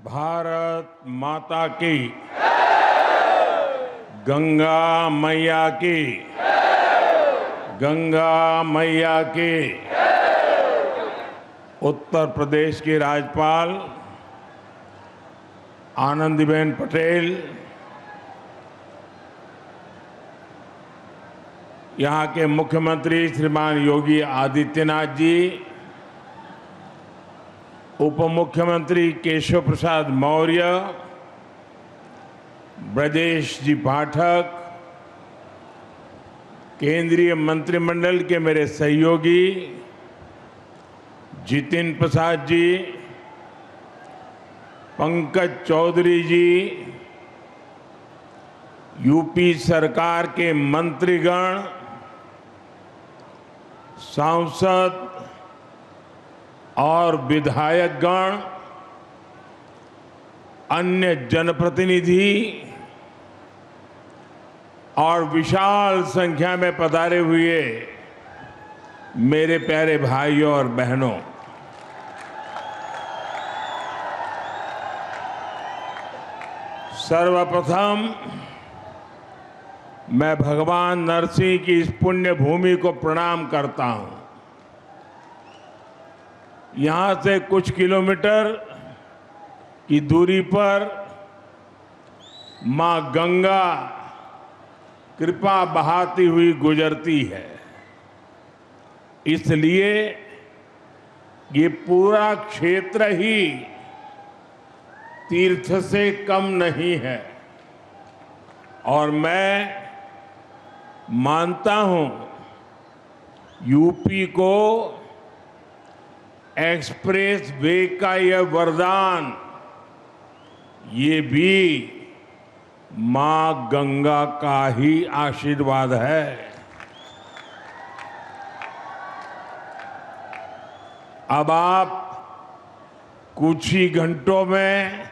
भारत माता की, गंगा मैया की, गंगा मैया की। उत्तर प्रदेश की राज्यपाल आनंदीबेन पटेल, यहाँ के मुख्यमंत्री श्रीमान योगी आदित्यनाथ जी, उप मुख्यमंत्री केशव प्रसाद मौर्य, ब्रजेश जी पाठक, केंद्रीय मंत्रिमंडल के मेरे सहयोगी जितिन प्रसाद जी, पंकज चौधरी जी, यूपी सरकार के मंत्रीगण, सांसद और विधायकगण, अन्य जनप्रतिनिधि और विशाल संख्या में पधारे हुए मेरे प्यारे भाइयों और बहनों, सर्वप्रथम मैं भगवान नरसिंह की इस पुण्य भूमि को प्रणाम करता हूं। यहां से कुछ किलोमीटर की दूरी पर मां गंगा कृपा बहाती हुई गुजरती है, इसलिए ये पूरा क्षेत्र ही तीर्थ से कम नहीं है। और मैं मानता हूं यूपी को एक्सप्रेस वे का यह वरदान, ये भी मां गंगा का ही आशीर्वाद है। अब आप कुछ ही घंटों में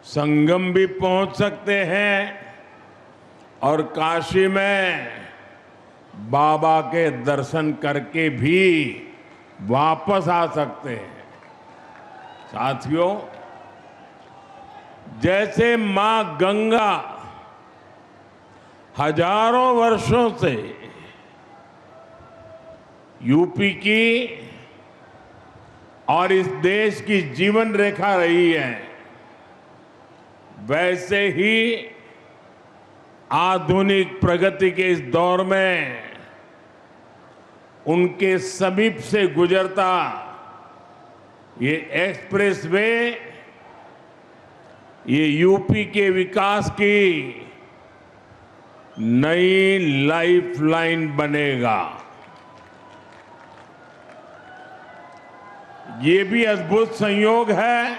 संगम भी पहुंच सकते हैं और काशी में बाबा के दर्शन करके भी वापस आ सकते हैं। साथियों, जैसे मां गंगा हजारों वर्षों से यूपी की और इस देश की जीवन रेखा रही है, वैसे ही आधुनिक प्रगति के इस दौर में उनके समीप से गुजरता ये एक्सप्रेसवे, ये यूपी के विकास की नई लाइफलाइन बनेगा। ये भी अद्भुत संयोग है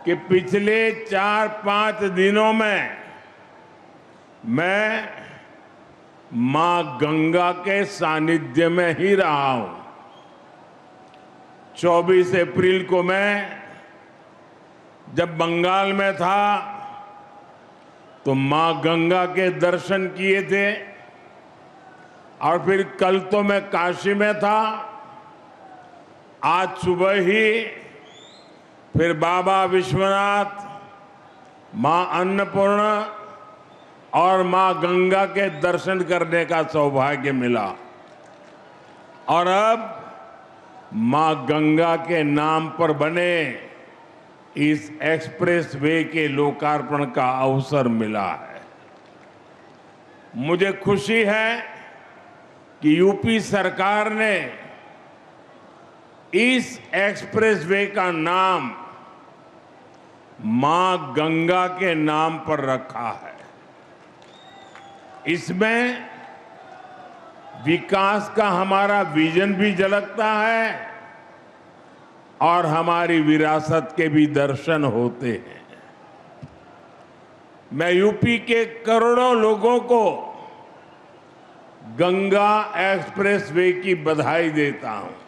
कि पिछले 4-5 दिनों में मैं मां गंगा के सानिध्य में ही रहा हूं। 24 अप्रैल को मैं जब बंगाल में था तो मां गंगा के दर्शन किए थे, और फिर कल तो मैं काशी में था। आज सुबह ही फिर बाबा विश्वनाथ, मां अन्नपूर्णा और मां गंगा के दर्शन करने का सौभाग्य मिला। और अब मां गंगा के नाम पर बने इस एक्सप्रेस वे के लोकार्पण का अवसर मिला है। मुझे खुशी है कि यूपी सरकार ने इस एक्सप्रेस वे का नाम मां गंगा के नाम पर रखा है। इसमें विकास का हमारा विजन भी झलकता है और हमारी विरासत के भी दर्शन होते हैं। मैं यूपी के करोड़ों लोगों को गंगा एक्सप्रेस वे की बधाई देता हूं।